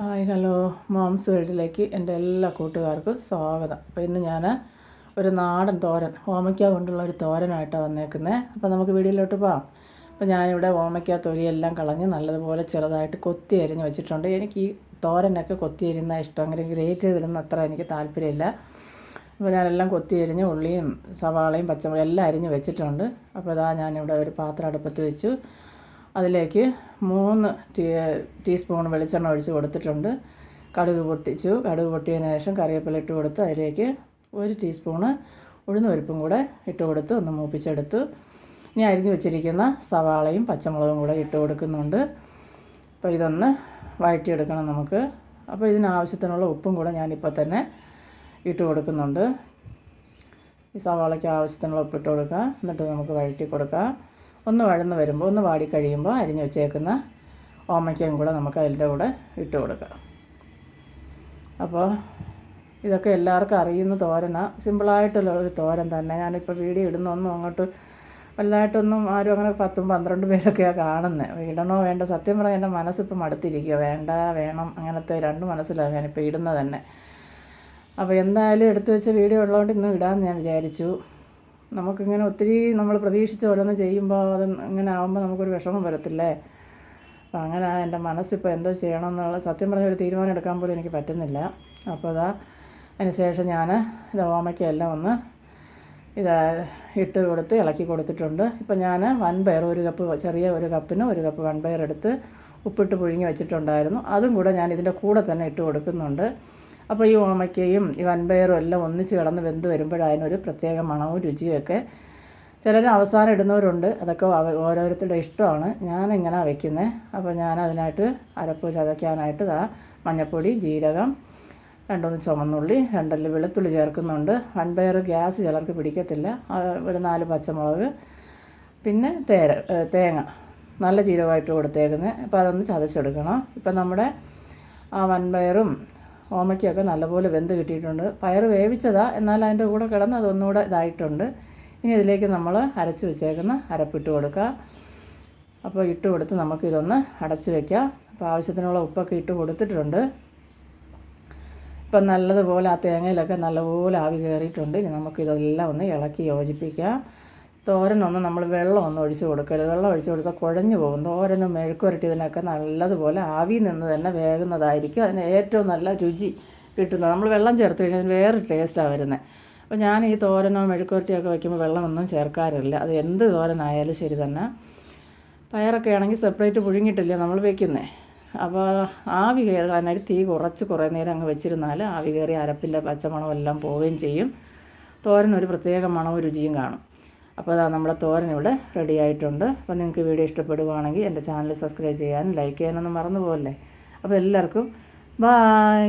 Hi hello moms വേൾഡിലേക്ക് എൻ്റെ എല്ലാ കൂട്ടുകാർക്കും സ്വാഗതം. അപ്പോൾ ഇന്ന് ഞാൻ ഒരു നാടൻ തോരൻ, ഓമയ്ക്ക കൊണ്ടുള്ള ഒരു തോരനായിട്ടാണ് വന്നേക്കുന്നത്. അപ്പോൾ നമുക്ക് വീഡിയോയിലോട്ട് പോകാം. അപ്പോൾ ഞാനിവിടെ ഓമയ്ക്ക തൊലിയെല്ലാം കളഞ്ഞ് നല്ലതുപോലെ ചെറുതായിട്ട് കൊത്തി അരിഞ്ഞ് വെച്ചിട്ടുണ്ട്. എനിക്ക് ഈ തോരനൊക്കെ കൊത്തി അരിയുന്ന ഇഷ്ടം, അങ്ങനെ ഗ്രേറ്റ് ചെയ്തിടുന്ന അത്ര എനിക്ക് താല്പര്യമില്ല. അപ്പോൾ ഞാനെല്ലാം കൊത്തി അരിഞ്ഞ് ഉള്ളിയും സവാളയും പച്ചമുളകും എല്ലാം അരിഞ്ഞ് വെച്ചിട്ടുണ്ട്. അപ്പോൾ ഇതാ ഞാനിവിടെ ഒരു പാത്രം അടുപ്പത്ത് വെച്ചു. അതിലേക്ക് 3 ടീസ്പൂൺ വെളിച്ചെണ്ണ ഒഴിച്ച് കൊടുത്തിട്ടുണ്ട്. കടുക് പൊട്ടിച്ചു. കടുക് പൊട്ടിയതിന് ശേഷം കറിവേപ്പില ഇട്ട് കൊടുത്ത് അതിലേക്ക് 1 ടീസ്പൂണ് ഉഴുന്നുപരിപ്പും കൂടെ ഇട്ട് കൊടുത്ത് ഒന്ന് മൂപ്പിച്ചെടുത്തു. ഇനി അരിഞ്ഞു വെച്ചിരിക്കുന്ന സവാളയും പച്ചമുളകും കൂടെ ഇട്ട് കൊടുക്കുന്നുണ്ട്. അപ്പോൾ ഇതൊന്ന് വഴറ്റിയെടുക്കണം നമുക്ക്. അപ്പോൾ ഇതിനാവശ്യത്തിനുള്ള ഉപ്പും കൂടെ ഞാനിപ്പോൾ തന്നെ ഇട്ട് കൊടുക്കുന്നുണ്ട്. ഈ സവാളയ്ക്ക് ആവശ്യത്തിനുള്ള ഉപ്പിട്ട് കൊടുക്കുക. എന്നിട്ട് നമുക്ക് വഴറ്റി കൊടുക്കാം. ഒന്ന് വഴന്ന് വരുമ്പോൾ, ഒന്ന് വാടി കഴിയുമ്പോൾ അരിഞ്ഞ് വെച്ചേക്കുന്ന ഓമയ്ക്കയും കൂടെ നമുക്ക് അതിൻ്റെ കൂടെ ഇട്ട് കൊടുക്കാം. അപ്പോൾ ഇതൊക്കെ എല്ലാവർക്കും അറിയുന്ന തോരനാണ്. സിമ്പിളായിട്ടുള്ള ഒരു തോരൻ തന്നെ. ഞാനിപ്പോൾ വീഡിയോ ഇടുന്നൊന്നും അങ്ങോട്ട് വലുതായിട്ടൊന്നും ആരും അങ്ങനെ 10-12 പേരൊക്കെയാണ് കാണുന്നത്. ഇടണോ വേണ്ട, സത്യം പറഞ്ഞാൽ എൻ്റെ മനസ്സിപ്പോൾ മടുത്തിരിക്കുക. വേണ്ട വേണം അങ്ങനത്തെ 2 മനസ്സിലാണ് ഞാനിപ്പോൾ ഇടുന്നത് തന്നെ. അപ്പോൾ എന്തായാലും എടുത്തു വെച്ച വീഡിയോ ഉള്ളതുകൊണ്ട് ഇന്നും ഇടാമെന്ന് ഞാൻ വിചാരിച്ചു. നമുക്കിങ്ങനെ ഒത്തിരി നമ്മൾ പ്രതീക്ഷിച്ച് ഓരോന്ന് ചെയ്യുമ്പോൾ അത് ഇങ്ങനെ ആകുമ്പോൾ നമുക്കൊരു വിഷമം വരത്തില്ലേ. അപ്പോൾ അങ്ങനെ എൻ്റെ മനസ്സിപ്പോൾ എന്തോ ചെയ്യണമെന്നുള്ള സത്യം പറഞ്ഞ ഒരു തീരുമാനം എടുക്കാൻ പോലും എനിക്ക് പറ്റുന്നില്ല. അപ്പോൾ അതിന് ശേഷം ഞാൻ ഓമയ്ക്കെല്ലാം ഒന്ന് ഇട്ട് കൊടുത്ത് ഇളക്കി കൊടുത്തിട്ടുണ്ട്. ഇപ്പോൾ ഞാൻ വൻപയർ 1 കപ്പ്, ചെറിയ 1 കപ്പിന് 1 കപ്പ് വൻപയർ എടുത്ത് ഉപ്പിട്ട് പുഴുങ്ങി വെച്ചിട്ടുണ്ടായിരുന്നു. അതും കൂടെ ഞാൻ ഇതിൻ്റെ കൂടെ തന്നെ ഇട്ട് കൊടുക്കുന്നുണ്ട്. അപ്പോൾ ഈ ഓമയ്ക്കയും ഈ വൻപയറും എല്ലാം ഒന്നിച്ച് കിടന്ന് വെന്ത് വരുമ്പോഴതിനൊരു പ്രത്യേക മണവും രുചിയൊക്കെ. ചിലർ അവസാനം ഇടുന്നവരുണ്ട്. അതൊക്കെ ഓരോരുത്തരുടെ ഇഷ്ടമാണ്. ഞാനിങ്ങനെ വയ്ക്കുന്നത്. അപ്പോൾ ഞാൻ അതിനായിട്ട് അരപ്പ് ചതയ്ക്കാനായിട്ട് മഞ്ഞൾപ്പൊടി, ജീരകം, 2-3 ചുവന്നുള്ളി, 2 അല്ലി വെളുത്തുള്ളി ചേർക്കുന്നുണ്ട്. വൻപയർ ഗ്യാസ് ചിലർക്ക് പിടിക്കത്തില്ല. ഒരു 4 പച്ചമുളക്, പിന്നെ തേങ്ങ നല്ല ജീരകമായിട്ട് കൊടുത്തേക്കുന്നത്. അപ്പോൾ അതൊന്ന് ചതച്ചെടുക്കണം. ഇപ്പം നമ്മുടെ ആ വൻപയറും ഓമയ്ക്കൊക്കെ നല്ലപോലെ വെന്ത് കിട്ടിയിട്ടുണ്ട്. പയർ വേവിച്ചതാണ്, എന്നാൽ അതിൻ്റെ കൂടെ കിടന്ന് അതൊന്നുകൂടെ ഇതായിട്ടുണ്ട്. ഇനി ഇതിലേക്ക് നമ്മൾ അരച്ച് വെച്ചേക്കുന്ന അരപ്പിട്ട് കൊടുക്കുക. അപ്പോൾ ഇട്ട് കൊടുത്ത് നമുക്കിതൊന്ന് അടച്ച് വയ്ക്കാം. അപ്പോൾ ആവശ്യത്തിനുള്ള ഉപ്പൊക്കെ ഇട്ട് കൊടുത്തിട്ടുണ്ട്. ഇപ്പം നല്ലതുപോലെ ആ തേങ്ങയിലൊക്കെ നല്ലപോലെ ആവി കയറിയിട്ടുണ്ട്. ഇനി നമുക്കിതെല്ലാം ഒന്ന് ഇളക്കി യോജിപ്പിക്കാം. തോരനൊന്നും നമ്മൾ വെള്ളമൊന്നും ഒഴിച്ച് കൊടുക്കരുത്. വെള്ളം ഒഴിച്ച് കൊടുത്താൽ കുഴഞ്ഞു പോകും. തോരനും മെഴുക്കുരട്ടി ഇതിനൊക്കെ നല്ലതുപോലെ ആവിയിൽ നിന്ന് തന്നെ വേകുന്നതായിരിക്കും അതിന് ഏറ്റവും നല്ല രുചി കിട്ടുന്നത്. നമ്മൾ വെള്ളം ചേർത്ത് കഴിഞ്ഞാൽ വേറൊരു ടേസ്റ്റാണ് വരുന്നത്. അപ്പോൾ ഞാൻ ഈ തോരനോ മെഴുക്കുരട്ടിയൊക്കെ വയ്ക്കുമ്പോൾ വെള്ളമൊന്നും ചേർക്കാറില്ല. അത് എന്ത് തോരനായാലും ശരി തന്നെ. പയറൊക്കെ ആണെങ്കിൽ സെപ്പറേറ്റ് പുഴുങ്ങിയിട്ടില്ല നമ്മൾ വയ്ക്കുന്നത്. അപ്പോൾ ആവി കയറാനായിട്ട് തീ കുറച്ച് കുറേ നേരം അങ്ങ് വെച്ചിരുന്നാൽ ആവി കയറി അരപ്പിൻ്റെ പച്ചമണമെല്ലാം പോവുകയും ചെയ്യും. തോരനൊരു പ്രത്യേക മണവും രുചിയും കാണും. അപ്പോൾ നമ്മുടെ തോരൻ ഇവിടെ റെഡി ആയിട്ടുണ്ട്. അപ്പോൾ നിങ്ങൾക്ക് വീഡിയോ ഇഷ്ടപ്പെടുകയാണെങ്കിൽ എൻ്റെ ചാനൽ സബ്സ്ക്രൈബ് ചെയ്യാനും ലൈക്ക് ചെയ്യാനൊന്നും മറന്നു പോകല്ലേ. അപ്പോൾ എല്ലാവർക്കും ബായ്.